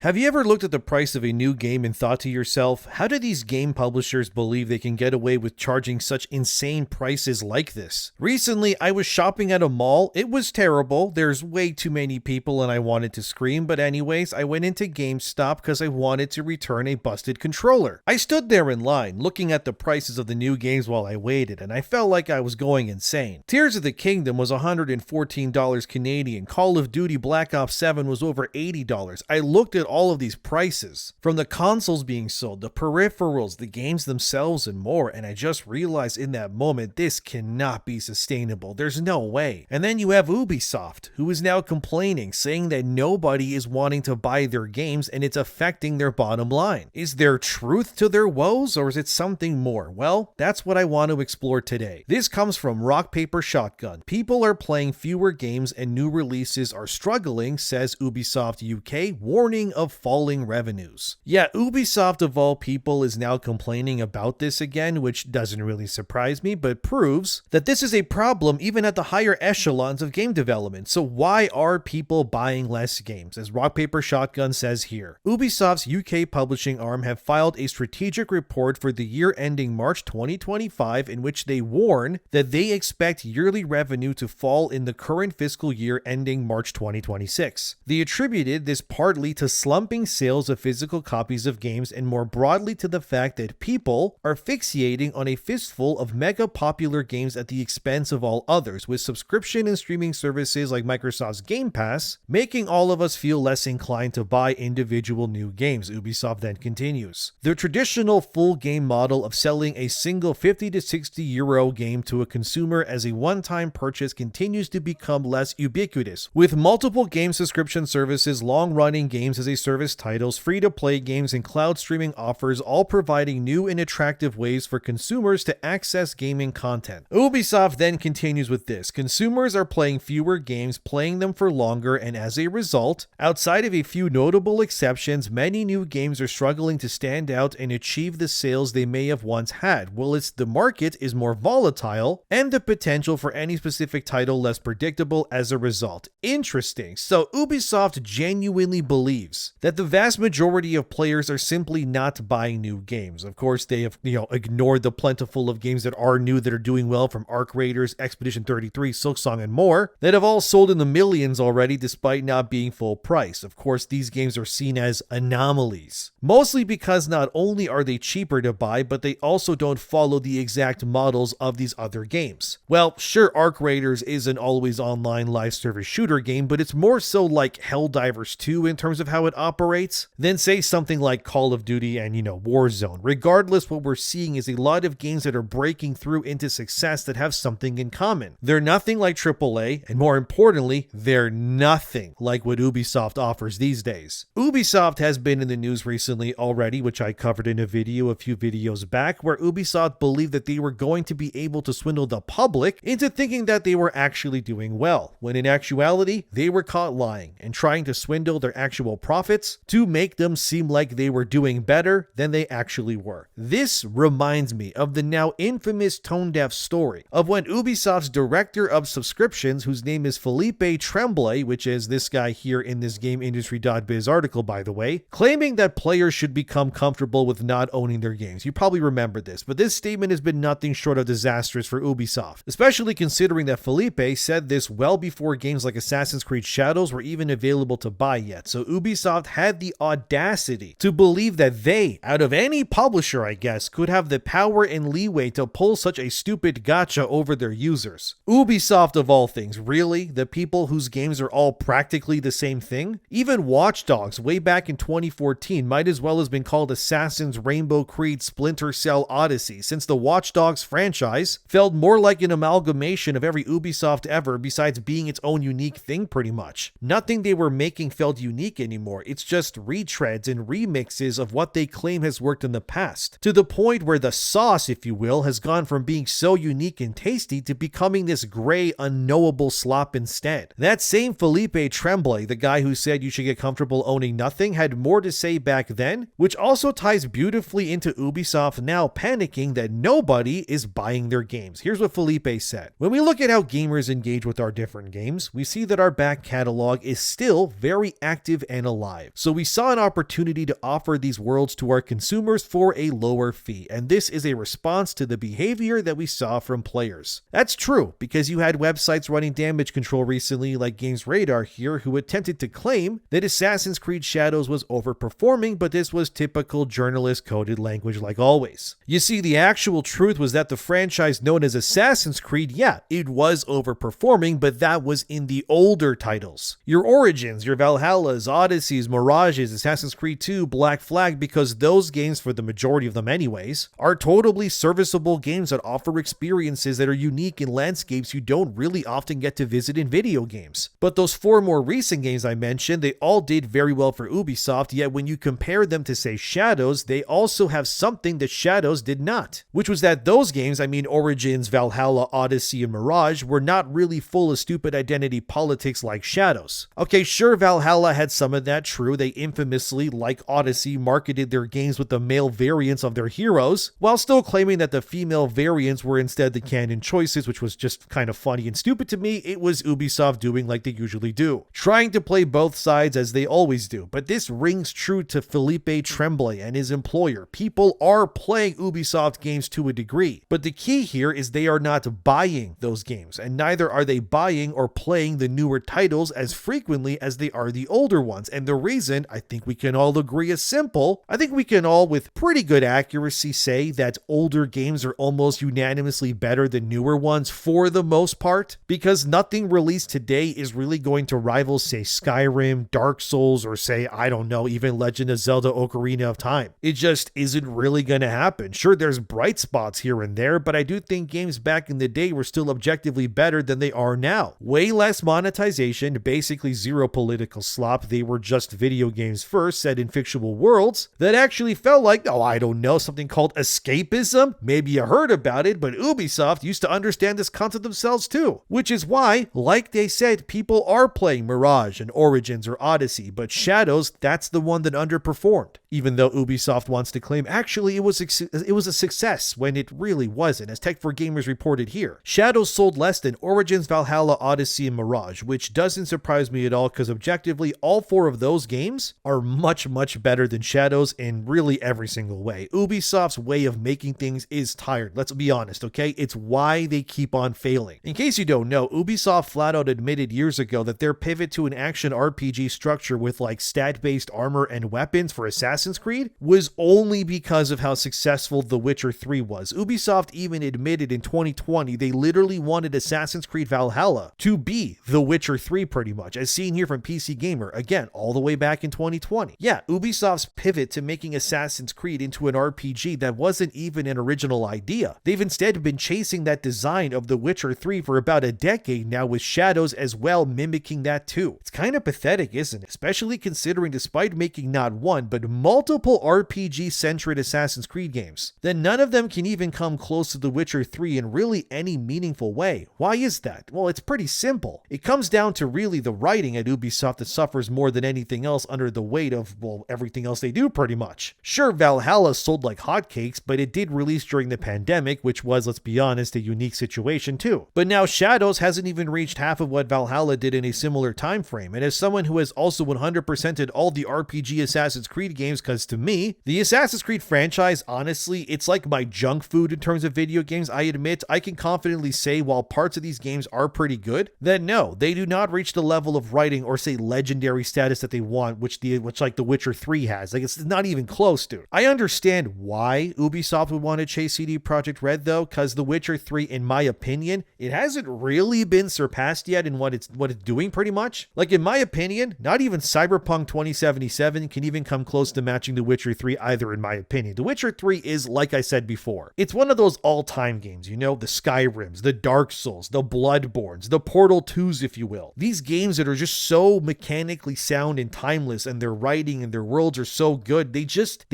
Have you ever looked at the price of a new game and thought to yourself, how do these game publishers believe they can get away with charging such insane prices like this? Recently, I was shopping at a mall. It was terrible. There's way too many people and I wanted to scream, but anyways, I went into GameStop because I wanted to return a busted controller. I stood there in line, looking at the prices of the new games while I waited, and I felt like I was going insane. Tears of the Kingdom was $114 Canadian. Call of Duty Black Ops 7 was over $80. I looked at all of these prices, from the consoles being sold, the peripherals, the games themselves, and more, and I just realized in that moment, this cannot be sustainable. There's no way. And then you have Ubisoft, who is now complaining, saying that nobody is wanting to buy their games and it's affecting their bottom line. Is there truth to their woes, or is it something more? Well, that's what I want to explore today. This comes from Rock Paper Shotgun. People are playing fewer games and new releases are struggling, says Ubisoft UK, warning of falling revenues. Yeah, Ubisoft of all people is now complaining about this again, which doesn't really surprise me, but proves that this is a problem even at the higher echelons of game development. So why are people buying less games? As Rock Paper Shotgun says here, Ubisoft's UK publishing arm have filed a strategic report for the year ending March 2025 in which they warn that they expect yearly revenue to fall in the current fiscal year ending March 2026. They attributed this partly to slumping sales of physical copies of games and more broadly to the fact that people are fixating on a fistful of mega popular games at the expense of all others, with subscription and streaming services like Microsoft's Game Pass making all of us feel less inclined to buy individual new games. Ubisoft then continues. The traditional full game model of selling a single 50 to 60 euro game to a consumer as a one-time purchase continues to become less ubiquitous, with multiple game subscription services, long-running games as a service titles, free-to-play games, and cloud streaming offers all providing new and attractive ways for consumers to access gaming content. Ubisoft then continues with this. Consumers are playing fewer games, playing them for longer, and as a result, outside of a few notable exceptions, many new games are struggling to stand out and achieve the sales they may have once had, while the market is more volatile and the potential for any specific title less predictable as a result. Interesting. So Ubisoft genuinely believes that the vast majority of players are simply not buying new games. Of course, they have, ignored the plentiful of games that are new that are doing well, from Arc Raiders, Expedition 33, Silksong, and more, that have all sold in the millions already despite not being full price. Of course, these games are seen as anomalies, mostly because not only are they cheaper to buy, but they also don't follow the exact models of these other games. Well, sure, Arc Raiders is an always online live service shooter game, but it's more so like Helldivers 2 in terms of how it operates than say something like Call of Duty and, Warzone. Regardless, what we're seeing is a lot of games that are breaking through into success that have something in common. They're nothing like AAA, and more importantly, they're nothing like what Ubisoft offers these days. Ubisoft has been in the news recently already, which I covered in a video a few videos back, where Ubisoft believed that they were going to be able to swindle the public into thinking that they were actually doing well, when in actuality, they were caught lying and trying to swindle their actual profits to make them seem like they were doing better than they actually were. This reminds me of the now infamous tone-deaf story of when Ubisoft's director of subscriptions, whose name is Philippe Tremblay, which is this guy here in this GameIndustry.biz article, by the way, claiming that players should become comfortable with not owning their games. You probably remember this, but this statement has been nothing short of disastrous for Ubisoft, especially considering that Philippe said this well before games like Assassin's Creed Shadows were even available to buy yet. So Ubisoft had the audacity to believe that they, out of any publisher, I guess, could have the power and leeway to pull such a stupid gotcha over their users. Ubisoft of all things, really? The people whose games are all practically the same thing? Even Watch Dogs, way back in 2014, might as well have been called Assassin's Rainbow Creed Splinter Cell Odyssey, since the Watch Dogs franchise felt more like an amalgamation of every Ubisoft ever, besides being its own unique thing pretty much. Nothing they were making felt unique anymore. It's just retreads and remixes of what they claim has worked in the past, to the point where the sauce, if you will, has gone from being so unique and tasty to becoming this gray, unknowable slop instead. That same Philippe Tremblay, the guy who said you should get comfortable owning nothing, had more to say back then, which also ties beautifully into Ubisoft now panicking that nobody is buying their games. Here's what Philippe said. When we look at how gamers engage with our different games, we see that our back catalog is still very active and alive. alive. So we saw an opportunity to offer these worlds to our consumers for a lower fee, and this is a response to the behavior that we saw from players. That's true, because you had websites running damage control recently like Games Radar here who attempted to claim that Assassin's Creed Shadows was overperforming, but this was typical journalist-coded language like always. You see, the actual truth was that the franchise known as Assassin's Creed, yeah, it was overperforming, but that was in the older titles. Your Origins, your Valhallas, Odysseys, Mirages, Assassin's Creed 2, Black Flag, because those games, for the majority of them anyways, are totally serviceable games that offer experiences that are unique in landscapes you don't really often get to visit in video games. But those 4 more recent games I mentioned, they all did very well for Ubisoft, yet when you compare them to say Shadows, they also have something that Shadows did not, which was that those games, I mean Origins, Valhalla, Odyssey, and Mirage, were not really full of stupid identity politics like Shadows. Okay, sure, Valhalla had some of that, true. They infamously, like Odyssey, marketed their games with the male variants of their heroes, while still claiming that the female variants were instead the canon choices, which was just kind of funny and stupid to me. It was Ubisoft doing like they usually do, trying to play both sides as they always do. But this rings true to Philippe Tremblay and his employer. People are playing Ubisoft games to a degree, but the key here is they are not buying those games, and neither are they buying or playing the newer titles as frequently as they are the older ones. And the reason, I think we can all agree, is simple. I think we can all with pretty good accuracy say that older games are almost unanimously better than newer ones for the most part, because nothing released today is really going to rival, say, Skyrim, Dark Souls, or say, I don't know, even Legend of Zelda Ocarina of Time. It just isn't really going to happen. Sure, there's bright spots here and there, but I do think games back in the day were still objectively better than they are now. Way less monetization, basically zero political slop. They were just video games first, set in fictional worlds that actually felt like, oh, I don't know, something called escapism. Maybe you heard about it, but Ubisoft used to understand this concept themselves too, which is why, like they said, people are playing Mirage and Origins or Odyssey, but Shadows, that's the one that underperformed. Even though Ubisoft wants to claim actually it was a success when it really wasn't, as Tech4Gamers reported here. Shadows sold less than Origins, Valhalla, Odyssey, and Mirage, which doesn't surprise me at all because objectively all 4 of those games are much, much better than Shadows in really every single way. Ubisoft's way of making things is tired, let's be honest, okay? It's why they keep on failing. In case you don't know, Ubisoft flat out admitted years ago that their pivot to an action RPG structure with like stat-based armor and weapons for Assassin's Creed was only because of how successful The Witcher 3 was. Ubisoft even admitted in 2020 they literally wanted Assassin's Creed Valhalla to be The Witcher 3 pretty much, as seen here from PC Gamer, again, all the way back in 2020. Yeah, Ubisoft's pivot to making Assassin's Creed into an RPG that wasn't even an original idea. They've instead been chasing that design of The Witcher 3 for about a decade now, with Shadows as well mimicking that too. It's kind of pathetic, isn't it? Especially considering despite making not one, but multiple RPG-centered Assassin's Creed games, then none of them can even come close to The Witcher 3 in really any meaningful way. Why is that? Well, it's pretty simple. It comes down to really the writing at Ubisoft that suffers more than anything else under the weight of, well, everything else they do pretty much. Sure, Valhalla sold like hotcakes, but it did release during the pandemic, which was, let's be honest, a unique situation too. But now Shadows hasn't even reached half of what Valhalla did in a similar time frame, and as someone who has also 100%ed all the RPG Assassin's Creed games, because to me, the Assassin's Creed franchise, honestly, it's like my junk food in terms of video games. I admit, I can confidently say while parts of these games are pretty good, that no, they do not reach the level of writing or say legendary status that they want, which like The Witcher 3 has. Like, it's not even close, dude. I understand why Ubisoft would want to chase CD Projekt Red though, because The Witcher 3, in my opinion, it hasn't really been surpassed yet in what it's doing pretty much. Like, in my opinion, not even Cyberpunk 2077 can even come close to matching The Witcher 3 either, in my opinion. The Witcher 3 is, like I said before, it's one of those all-time games, you know, the Skyrims, the Dark Souls, the Bloodborns, the Portal 2s, if you will. These games that are just so mechanically sound and timeless, and their writing and their worlds are so good, they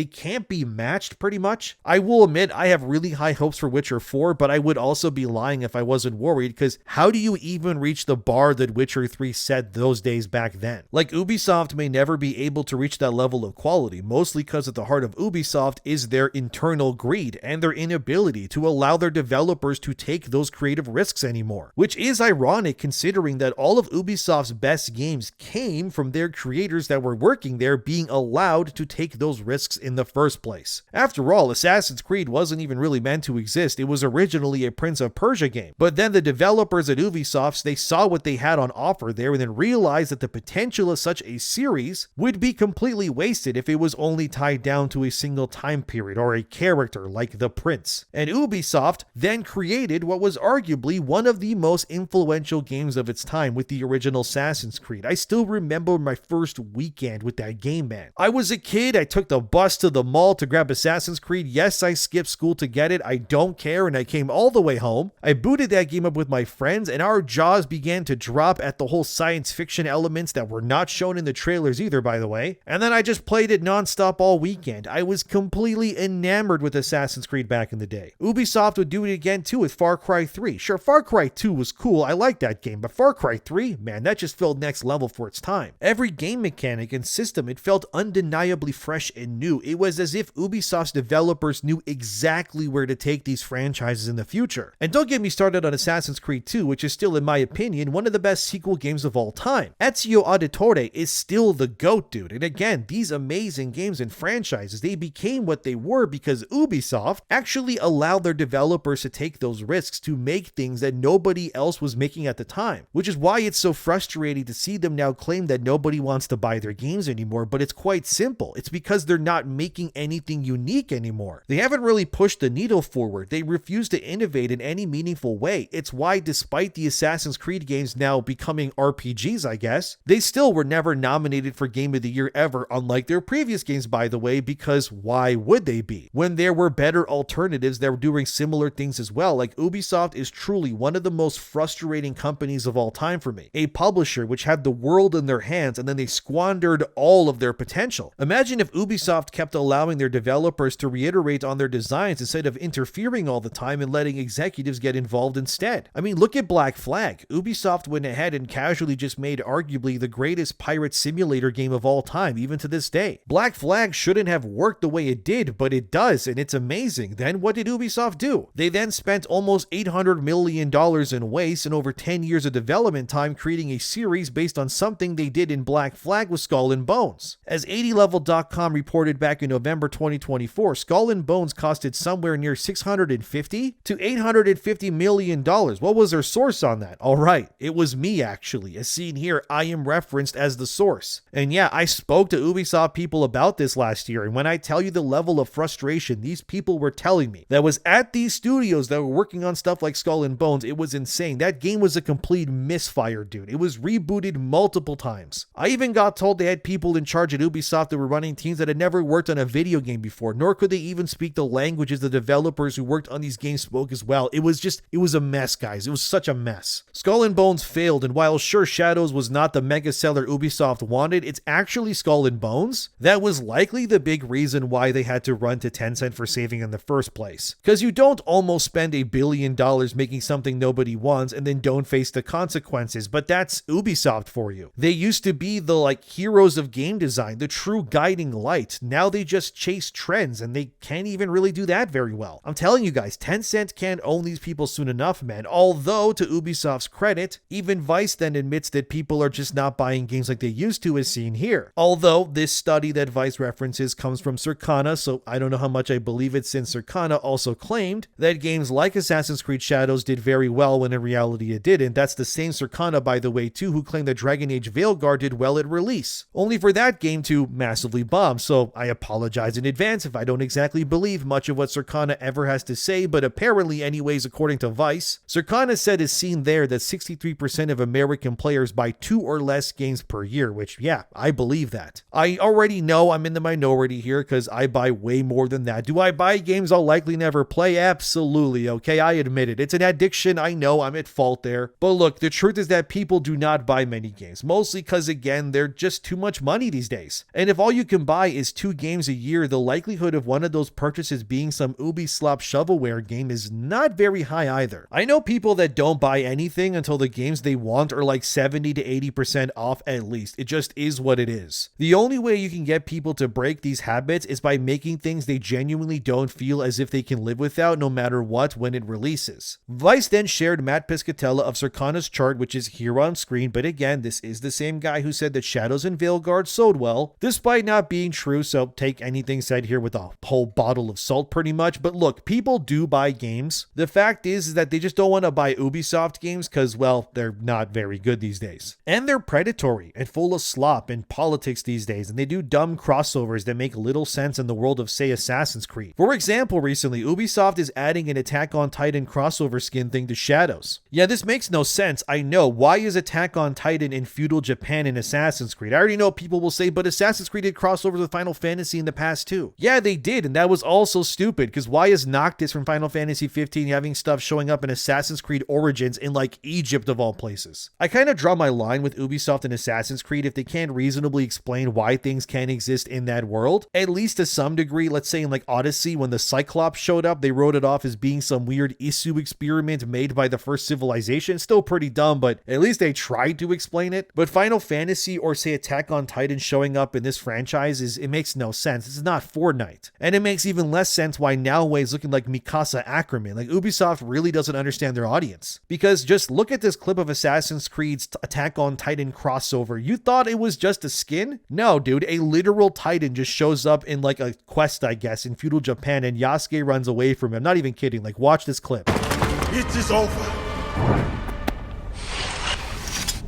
can't be matched pretty much. I will admit, I have really high hopes for Witcher 4, but I would also be lying if I wasn't worried, because how do you even reach the bar that Witcher 3 set those days back then? Like, Ubisoft may never be able to reach that level of quality, mostly because at the heart of Ubisoft is their internal greed and their inability to allow their developers to take those creative risks anymore, which is ironic considering that all of Ubisoft's best games came from their creative creators that were working there being allowed to take those risks in the first place. After all, Assassin's Creed wasn't even really meant to exist. It was originally a Prince of Persia game. But then the developers at Ubisoft, they saw what they had on offer there and then realized that the potential of such a series would be completely wasted if it was only tied down to a single time period or a character like the Prince. And Ubisoft then created what was arguably one of the most influential games of its time with the original Assassin's Creed. I still remember my first weekend with that game, man. I was a kid, I took the bus to the mall to grab Assassin's Creed. Yes, I skipped school to get it. I don't care, and I came all the way home. I booted that game up with my friends, and our jaws began to drop at the whole science fiction elements that were not shown in the trailers either, by the way. And then I just played it nonstop all weekend. I was completely enamored with Assassin's Creed back in the day. Ubisoft would do it again too with Far Cry 3. Sure, Far Cry 2 was cool, I liked that game, but Far Cry 3, man, that just felt next level for its time. Every game mechanic and system, it felt undeniably fresh and new. It was as if Ubisoft's developers knew exactly where to take these franchises in the future. And don't get me started on Assassin's Creed 2, which is still, in my opinion, one of the best sequel games of all time. Ezio Auditore is still the GOAT, dude. And again, these amazing games and franchises, they became what they were because Ubisoft actually allowed their developers to take those risks to make things that nobody else was making at the time, which is why it's so frustrating to see them now claim that nobody wants to buy their games anymore. But it's quite simple. It's because they're not making anything unique anymore. They haven't really pushed the needle forward. They refuse to innovate in any meaningful way. It's why, despite the Assassin's Creed games now becoming RPGs, I guess, they still were never nominated for Game of the Year ever, unlike their previous games, by the way, because why would they be? When there were better alternatives that were doing similar things as well. Like, Ubisoft is truly one of the most frustrating companies of all time for me. A publisher which had the world in their hands and then they squandered all of their potential. Imagine if Ubisoft kept allowing their developers to reiterate on their designs instead of interfering all the time and letting executives get involved instead. I mean, look at Black Flag. Ubisoft went ahead and casually just made arguably the greatest pirate simulator game of all time, even to this day. Black Flag shouldn't have worked the way it did, but it does, and it's amazing. Then what did Ubisoft do? They then spent almost $800 million in waste and over 10 years of development time creating a series based on something they did in Black Flag with Skull and Bones. As 80level.com reported back in November 2024, Skull and Bones costed somewhere near $650 to $850 million. What was their source on that? Alright, it was me actually. As seen here, I am referenced as the source. And yeah, I spoke to Ubisoft people about this last year, and when I tell you the level of frustration these people were telling me that was at these studios that were working on stuff like Skull and Bones, it was insane. That game was a complete misfire, dude. It was rebooted multiple times. I even got told they had people in charge at Ubisoft that were running teams that had never worked on a video game before, nor could they even speak the languages the developers who worked on these games spoke as well. It was a mess, guys. It was such a mess. Skull and Bones failed, and while sure Shadows was not the mega seller Ubisoft wanted, it's actually Skull and Bones that was likely the big reason why they had to run to Tencent for saving in the first place. Because you don't almost spend $1 billion making something nobody wants and then don't face the consequences, but that's Ubisoft for you. They used to be the heroes of game design, the true guiding light. Now they just chase trends and they can't even really do that very well. I'm telling you guys, Tencent can't own these people soon enough, man. Although, to Ubisoft's credit, even Vice then admits that people are just not buying games like they used to, as seen here. Although this study that Vice references comes from Circana, so I don't know how much I believe it, since Circana also claimed that games like Assassin's Creed Shadows did very well when in reality it didn't. That's the same Circana, by the way, too, who claimed that Dragon Age Veilguard did well at release, only for that game to massively bomb. So I apologize in advance if I don't exactly believe much of what Circana ever has to say, but apparently anyways, according to Vice, Circana said as seen there that 63% of American players buy 2 or less games per year, which yeah, I believe that. I already know I'm in the minority here because I buy way more than that. Do I buy games I'll likely never play? Absolutely, okay, I admit it. It's an addiction, I know, I'm at fault there. But look, the truth is that people do not buy many games, mostly because again, they're just too much money these days. And if all you can buy is 2 games a year, the likelihood of one of those purchases being some Ubisoft shovelware game is not very high either. I know people that don't buy anything until the games they want are like 70 to 80% off at least. It just is what it is. The only way you can get people to break these habits is by making things they genuinely don't feel as if they can live without no matter what when it releases. Vice then shared Matt Piscatella of Circana's chart, which is here on screen, but again, this is the same guy who said that Shadows and Veilguard sold well, despite not being true, so take anything said here with a whole bottle of salt pretty much. But look, people do buy games. The fact is that they just don't want to buy Ubisoft games because, well, they're not very good these days. And they're predatory and full of slop and politics these days, and they do dumb crossovers that make little sense in the world of, say, Assassin's Creed. For example, recently, Ubisoft is adding an Attack on Titan crossover skin thing to Shadows. Yeah, this makes no sense, I know. Why is Attack on Titan in feudal Japan in Assassin's Creed? I already know people will say, but Assassin's Creed did crossovers with Final Fantasy in the past too. Yeah, they did, and that was also stupid, because why is Noctis from Final Fantasy 15 having stuff showing up in Assassin's Creed Origins in like Egypt of all places? I kind of draw my line with Ubisoft and Assassin's Creed if they can't reasonably explain why things can exist in that world, at least to some degree. Let's say in like Odyssey, when the Cyclops showed up, they wrote it off as being some weird Isu experiment made by the first civilization. Still pretty dumb, but at least they tried to explain it. But Final Fantasy or say Attack on Titan showing up in this franchise it makes no sense. This is not Fortnite. And it makes even less sense why Noway is looking like Mikasa Ackerman. Like, Ubisoft really doesn't understand their audience. Because just look at this clip of Assassin's Creed's Attack on Titan crossover. You thought it was just a skin? No, dude, a literal Titan just shows up in like a quest, I guess, in feudal Japan, and Yasuke runs away from him. I'm not even kidding. Like, watch this clip. It is over.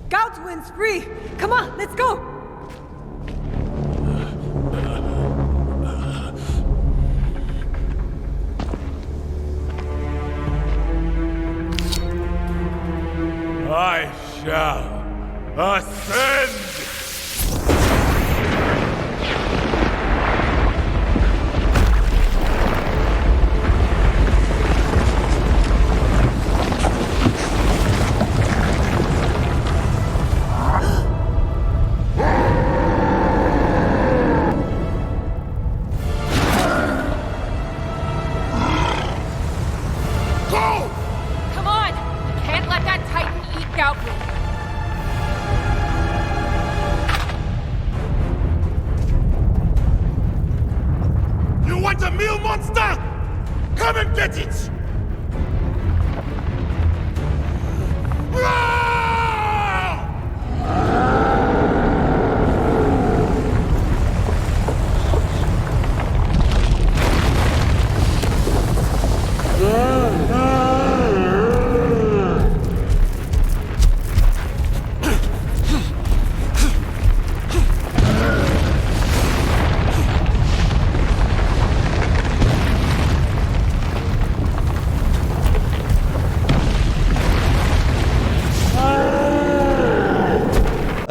Gout wins free. Come on, let's go. I shall ascend! A meal monster! Come and get it!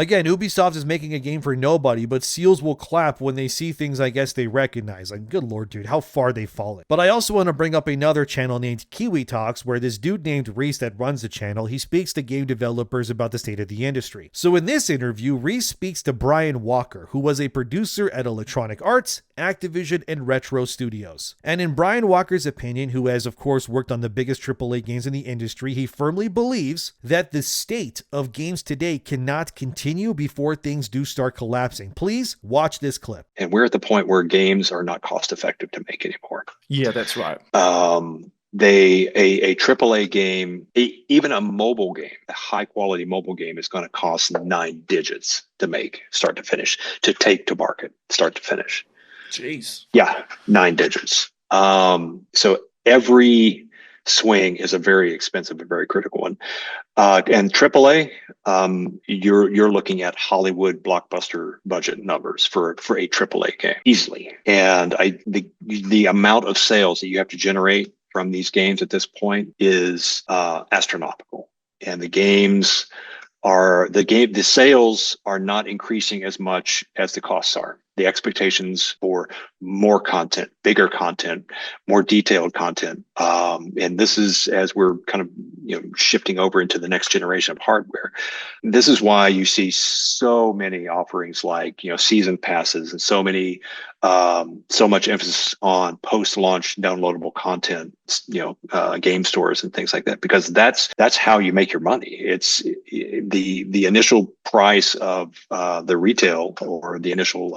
Again, Ubisoft is making a game for nobody, but seals will clap when they see things I guess they recognize. Like, good lord, dude, how far they've fallen. But I also want to bring up another channel named Kiwi Talks, where this dude named Reese that runs the channel, he speaks to game developers about the state of the industry. So in this interview, Reese speaks to Brian Walker, who was a producer at Electronic Arts, Activision, and Retro Studios. And in Brian Walker's opinion, who has of course worked on the biggest AAA games in the industry, he firmly believes that the state of games today cannot continue before things do start collapsing. Please watch this clip. And we're at the point where games are not cost effective to make anymore. Yeah, that's right. A AAA game, even a mobile game, a high quality mobile game is going to cost 9 digits to make, start to finish, to take to market, start to finish. Jeez. Yeah, 9 digits. So every swing is a very expensive and very critical one. And AAA, you're looking at Hollywood blockbuster budget numbers for a AAA game easily. And the amount of sales that you have to generate from these games at this point is astronomical. And the sales are not increasing as much as the costs are. The expectations for more content, bigger content, more detailed content. And this is as we're kind of shifting over into the next generation of hardware. This is why you see so many offerings like season passes and so many so much emphasis on post-launch downloadable content, game stores and things like that, because that's how you make your money. It's the initial price of the retail, or the initial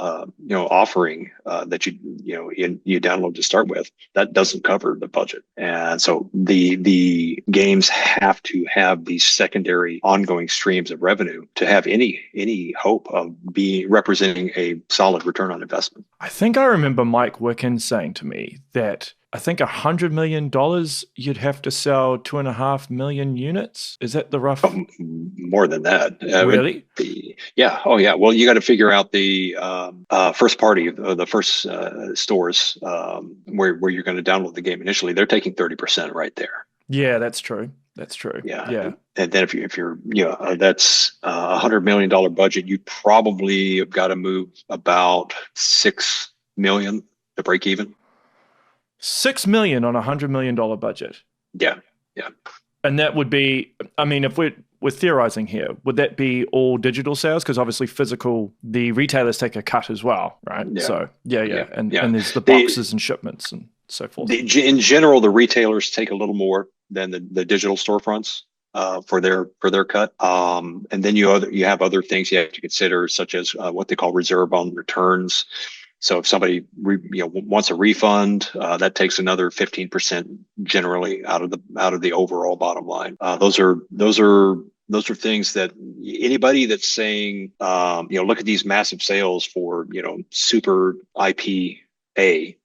offering that you download to start with, that doesn't cover the budget. And so the games have to have these secondary ongoing streams of revenue to have any hope of representing a solid return on investment. I think I remember Mike Wicken saying to me that I think $100 million you'd have to sell 2.5 million units. Is that the rough? More than that. Really? Yeah. Oh, yeah. Well, you got to figure out the first party, the first stores where you're going to download the game initially. They're taking 30% right there. Yeah, that's true. That's true. Yeah. And then if you're that's $100 million budget, you probably have got to move about 6 million to break even. 6 million on $100 million budget. Yeah. And that would be, I mean, if we're theorizing here, would that be all digital sales? Because obviously physical, the retailers take a cut as well, right? Yeah. So and there's the boxes and shipments and so forth. In general, the retailers take a little more than the digital storefronts for their cut. And then you have other things you have to consider, such as what they call reserve on returns. So if somebody wants a refund, that takes another 15% generally out of the overall bottom line. Those are things that anybody that's saying, look at these massive sales for super IPA.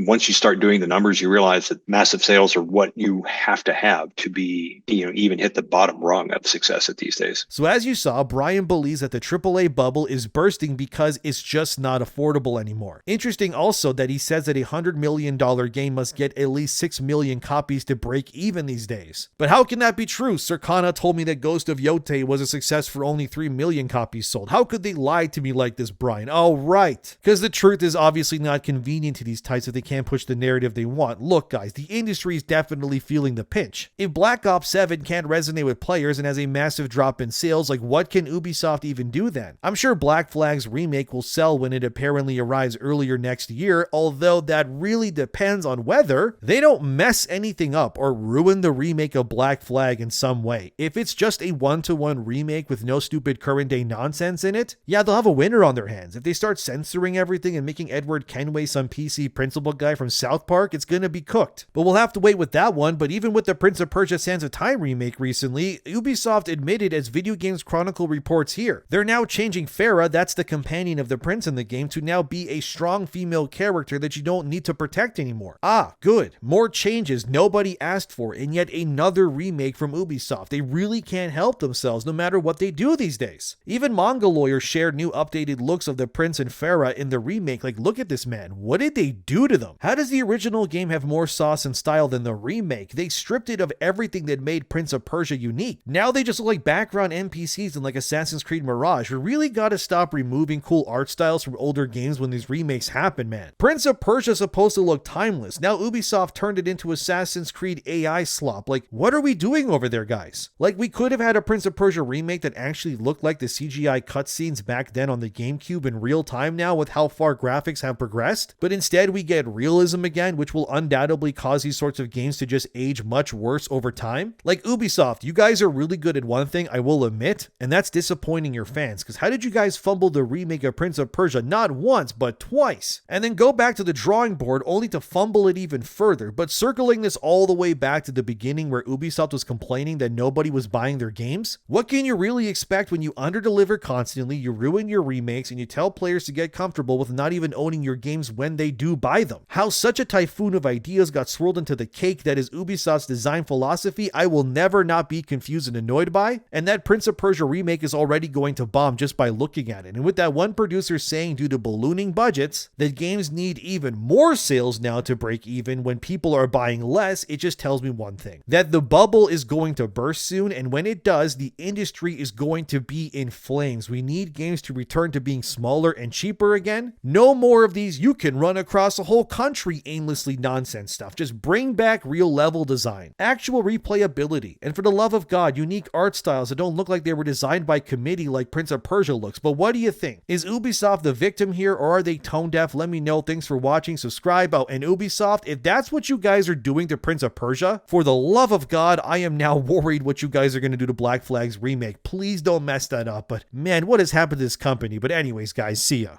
Once you start doing the numbers, you realize that massive sales are what you have to be, even hit the bottom rung of success at these days. So as you saw, Brian believes that the AAA bubble is bursting because it's just not affordable anymore. Interesting also that he says that a $100 million game must get at least 6 million copies to break even these days. But how can that be true? Circana told me that Ghost of Yote was a success for only 3 million copies sold. How could they lie to me like this, Brian? Oh, right. Because the truth is obviously not convenient to these types if they can't push the narrative they want. Look, guys, the industry is definitely feeling the pinch. If Black Ops 7 can't resonate with players and has a massive drop in sales, like what can Ubisoft even do then? I'm sure Black Flag's remake will sell when it apparently arrives earlier next year, although that really depends on whether they don't mess anything up or ruin the remake of Black Flag in some way. If it's just a one-to-one remake with no stupid current day nonsense in it, yeah, they'll have a winner on their hands. If they start censoring everything and making Edward Kenway some PC principal guy from South Park, it's gonna be cooked. But we'll have to wait with that one. But even with the Prince of Persia Sands of Time remake recently, Ubisoft admitted, as Video Games Chronicle reports here, they're now changing Farah, that's the companion of the prince in the game, to now be a strong female character that you don't need to protect anymore. Ah, good. More changes nobody asked for, and yet another remake from Ubisoft. They really can't help themselves no matter what they do these days. Even manga lawyers shared new updated looks of the prince and Farah in the remake. Like, look at this, man. What did they do to them? How does the original game have more sauce and style than the remake? They stripped it of everything that made Prince of Persia unique. Now they just look like background NPCs in like Assassin's Creed Mirage. We really gotta stop removing cool art styles from older games when these remakes happen, man. Prince of Persia is supposed to look timeless. Now Ubisoft turned it into Assassin's Creed AI slop. Like, what are we doing over there, guys? Like, we could have had a Prince of Persia remake that actually looked like the CGI cutscenes back then on the GameCube in real time now with how far graphics have progressed, but instead we get realism again, which will undoubtedly cause these sorts of games to just age much worse over time. Like, Ubisoft, you guys are really good at one thing, I will admit, and that's disappointing your fans, because how did you guys fumble the remake of Prince of Persia not once, but twice? And then go back to the drawing board only to fumble it even further, but circling this all the way back to the beginning where Ubisoft was complaining that nobody was buying their games? What can you really expect when you underdeliver constantly, you ruin your remakes, and you tell players to get comfortable with not even owning your games when they do buy them? How such a typhoon of ideas got swirled into the cake that is Ubisoft's design philosophy, I will never not be confused and annoyed by, and that Prince of Persia remake is already going to bomb just by looking at it. And with that one producer saying due to ballooning budgets that games need even more sales now to break even when people are buying less, it just tells me one thing, that the bubble is going to burst soon, and when it does, the industry is going to be in flames. We need games to return to being smaller and cheaper again. No more of these, you can run across a whole country aimlessly nonsense stuff. Just bring back real level design, actual replayability, and for the love of God, unique art styles that don't look like they were designed by committee like Prince of Persia looks. But what do you think? Is Ubisoft the victim here, or are they tone deaf? Let me know. Thanks for watching. Subscribe. Oh, and Ubisoft, if that's what you guys are doing to Prince of Persia, for the love of God, I am now worried what you guys are going to do to Black Flag's remake. Please don't mess that up. But man, what has happened to this company? But anyways, guys, see ya.